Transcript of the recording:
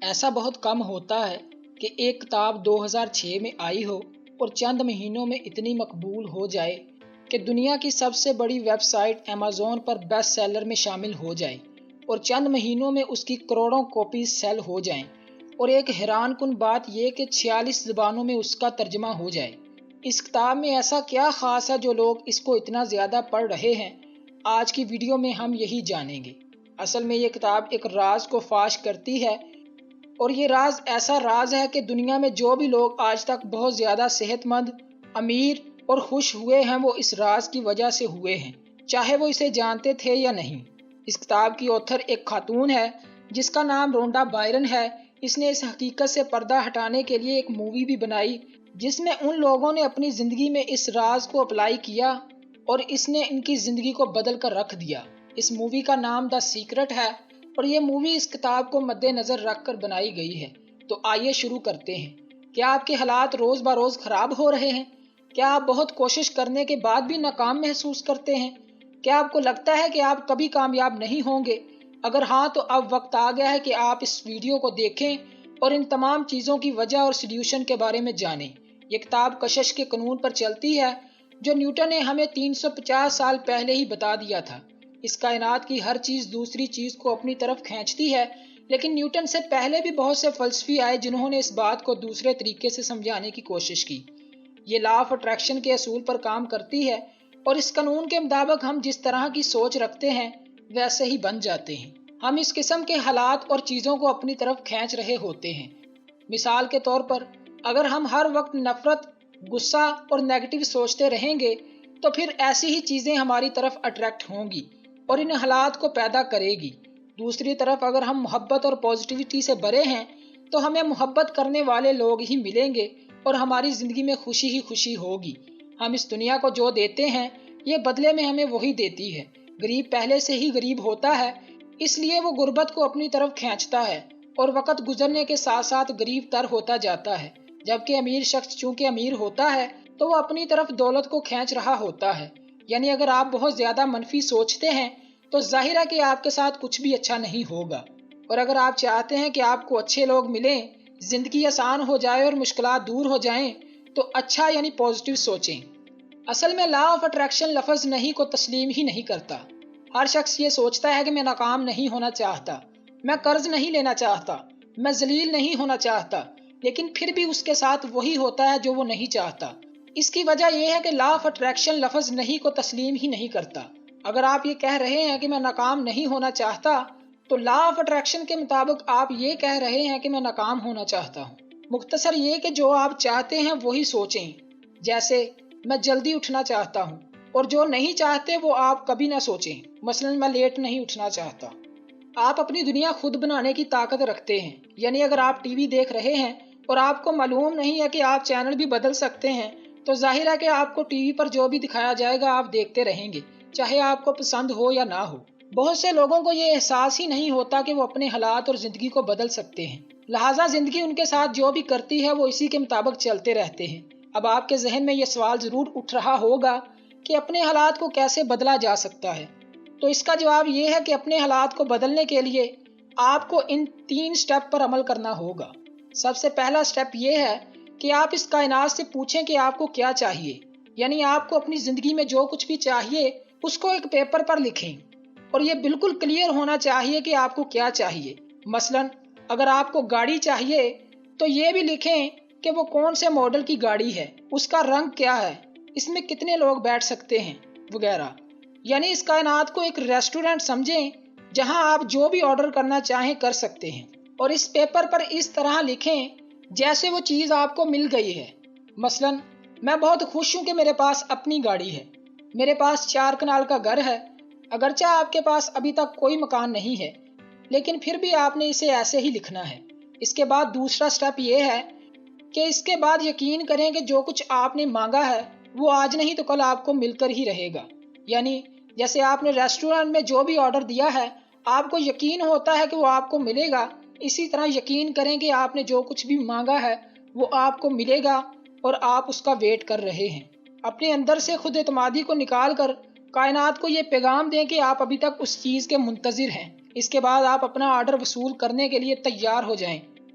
ایسا بہت کم ہوتا ہے کہ ایک کتاب 2006 میں آئی ہو اور چند مہینوں میں اتنی مقبول ہو جائے کہ دنیا کی سب سے بڑی ویب سائٹ ایمیزون پر بیسٹ سیلر میں شامل ہو جائے اور چند مہینوں میں اس کی کروڑوں کاپیز سیل ہو جائیں، اور ایک حیران کن بات یہ کہ 46 زبانوں میں اس کا ترجمہ ہو جائے۔ اس کتاب میں ایسا کیا خاص ہے جو لوگ اس کو اتنا زیادہ پڑھ رہے ہیں؟ آج کی ویڈیو میں ہم یہی جانیں گے۔ اصل میں یہ کتاب ایک راز کو فاش کرتی ہے، اور یہ راز ایسا راز ہے کہ دنیا میں جو بھی لوگ آج تک بہت زیادہ صحت مند، امیر اور خوش ہوئے ہیں وہ اس راز کی وجہ سے ہوئے ہیں، چاہے وہ اسے جانتے تھے یا نہیں۔ اس کتاب کی آتھر ایک خاتون ہے جس کا نام رونڈا بائرن ہے۔ اس نے اس حقیقت سے پردہ ہٹانے کے لیے ایک مووی بھی بنائی جس میں ان لوگوں نے اپنی زندگی میں اس راز کو اپلائی کیا اور اس نے ان کی زندگی کو بدل کر رکھ دیا۔ اس مووی کا نام دا سیکرٹ ہے اور یہ مووی اس کتاب کو مد نظر رکھ کر بنائی گئی ہے۔ تو آئیے شروع کرتے ہیں۔ کیا آپ کے حالات روز بروز خراب ہو رہے ہیں؟ کیا آپ بہت کوشش کرنے کے بعد بھی ناکام محسوس کرتے ہیں؟ کیا آپ کو لگتا ہے کہ آپ کبھی کامیاب نہیں ہوں گے؟ اگر ہاں تو اب وقت آ گیا ہے کہ آپ اس ویڈیو کو دیکھیں اور ان تمام چیزوں کی وجہ اور سلیوشن کے بارے میں جانیں۔ یہ کتاب کشش کے قانون پر چلتی ہے جو نیوٹن نے ہمیں 350 سال پہلے ہی بتا دیا تھا۔ اس کائنات کی ہر چیز دوسری چیز کو اپنی طرف کھینچتی ہے، لیکن نیوٹن سے پہلے بھی بہت سے فلسفی آئے جنہوں نے اس بات کو دوسرے طریقے سے سمجھانے کی کوشش کی۔ یہ لا آف اٹریکشن کے اصول پر کام کرتی ہے اور اس قانون کے مطابق ہم جس طرح کی سوچ رکھتے ہیں ویسے ہی بن جاتے ہیں۔ ہم اس قسم کے حالات اور چیزوں کو اپنی طرف کھینچ رہے ہوتے ہیں۔ مثال کے طور پر اگر ہم ہر وقت نفرت، غصہ اور نیگیٹو سوچتے رہیں گے تو پھر ایسی ہی چیزیں ہماری طرف اٹریکٹ ہوں گی اور ان حالات کو پیدا کرے گی۔ دوسری طرف اگر ہم محبت اور پازیٹیوٹی سے بھرے ہیں تو ہمیں محبت کرنے والے لوگ ہی ملیں گے اور ہماری زندگی میں خوشی ہی خوشی ہوگی۔ ہم اس دنیا کو جو دیتے ہیں یہ بدلے میں ہمیں وہی دیتی ہے۔ غریب پہلے سے ہی غریب ہوتا ہے، اس لیے وہ غربت کو اپنی طرف کھینچتا ہے اور وقت گزرنے کے ساتھ ساتھ غریب تر ہوتا جاتا ہے، جبکہ امیر شخص چونکہ امیر ہوتا ہے تو وہ اپنی طرف دولت کو کھینچ رہا ہوتا ہے۔ یعنی اگر آپ بہت زیادہ منفی سوچتے ہیں تو ظاہر ہے کہ آپ کے ساتھ کچھ بھی اچھا نہیں ہوگا، اور اگر آپ چاہتے ہیں کہ آپ کو اچھے لوگ ملیں، زندگی آسان ہو جائے اور مشکلات دور ہو جائیں تو اچھا یعنی پازیٹیو سوچیں۔ اصل میں لا آف اٹریکشن لفظ نہیں کو تسلیم ہی نہیں کرتا۔ ہر شخص یہ سوچتا ہے کہ میں ناکام نہیں ہونا چاہتا، میں قرض نہیں لینا چاہتا، میں ذلیل نہیں ہونا چاہتا، لیکن پھر بھی اس کے ساتھ وہی ہوتا ہے جو وہ نہیں چاہتا۔ اس کی وجہ یہ ہے کہ لا آف اٹریکشن لفظ نہیں کو تسلیم ہی نہیں کرتا۔ اگر آپ یہ کہہ رہے ہیں کہ میں ناکام نہیں ہونا چاہتا تو لا آف اٹریکشن کے مطابق آپ یہ کہہ رہے ہیں کہ میں ناکام ہونا چاہتا ہوں۔ مختصر یہ کہ جو آپ چاہتے ہیں وہی سوچیں۔ جیسے میں جلدی اٹھنا چاہتا ہوں، اور جو نہیں چاہتے وہ آپ کبھی نہ سوچیں۔ مثلا میں لیٹ نہیں اٹھنا چاہتا۔ آپ اپنی دنیا خود بنانے کی طاقت رکھتے ہیں۔ یعنی اگر آپ ٹی وی دیکھ رہے ہیں اور آپ کو معلوم نہیں ہے کہ آپ چینل بھی بدل سکتے ہیں تو ظاہر ہے کہ آپ کو ٹی وی پر جو بھی دکھایا جائے گا آپ دیکھتے رہیں گے، چاہے آپ کو پسند ہو یا نہ ہو۔ بہت سے لوگوں کو یہ احساس ہی نہیں ہوتا کہ وہ اپنے حالات اور زندگی کو بدل سکتے ہیں، لہٰذا زندگی ان کے ساتھ جو بھی کرتی ہے وہ اسی کے مطابق چلتے رہتے ہیں۔ اب آپ کے ذہن میں یہ سوال ضرور اٹھ رہا ہوگا کہ اپنے حالات کو کیسے بدلا جا سکتا ہے؟ تو اس کا جواب یہ ہے کہ اپنے حالات کو بدلنے کے لیے آپ کو ان 3 سٹیپ پر عمل کرنا ہوگا۔ سب سے پہلا سٹیپ یہ ہے کہ آپ اس کائنات سے پوچھیں کہ آپ کو کیا چاہیے۔ یعنی آپ کو اپنی زندگی میں جو کچھ بھی چاہیے اس کو ایک پیپر پر لکھیں، اور یہ بالکل کلیئر ہونا چاہیے کہ آپ کو کیا چاہیے۔ مثلا اگر آپ کو گاڑی چاہیے تو یہ بھی لکھیں کہ وہ کون سے ماڈل کی گاڑی ہے، اس کا رنگ کیا ہے، اس میں کتنے لوگ بیٹھ سکتے ہیں، وغیرہ۔ یعنی اس کائنات کو ایک ریسٹورنٹ سمجھیں جہاں آپ جو بھی آرڈر کرنا چاہیں کر سکتے ہیں، اور اس پیپر پر اس طرح لکھیں جیسے وہ چیز آپ کو مل گئی ہے۔ مثلا میں بہت خوش ہوں کہ میرے پاس اپنی گاڑی ہے، میرے پاس 4 کنال کا گھر ہے۔ اگرچہ آپ کے پاس ابھی تک کوئی مکان نہیں ہے لیکن پھر بھی آپ نے اسے ایسے ہی لکھنا ہے۔ اس کے بعد دوسرا سٹیپ یہ ہے کہ اس کے بعد یقین کریں کہ جو کچھ آپ نے مانگا ہے وہ آج نہیں تو کل آپ کو مل کر ہی رہے گا۔ یعنی جیسے آپ نے ریسٹورنٹ میں جو بھی آرڈر دیا ہے آپ کو یقین ہوتا ہے کہ وہ آپ کو ملے گا، اسی طرح یقین کریں کہ آپ نے جو کچھ بھی مانگا ہے وہ آپ کو ملے گا اور آپ اس کا ویٹ کر رہے ہیں۔ اپنے اندر سے خود اعتمادی کو نکال کر کائنات کو یہ پیغام دیں کہ آپ ابھی تک اس چیز کے منتظر ہیں۔ اس کے بعد آپ اپنا آرڈر وصول کرنے کے لیے تیار ہو جائیں۔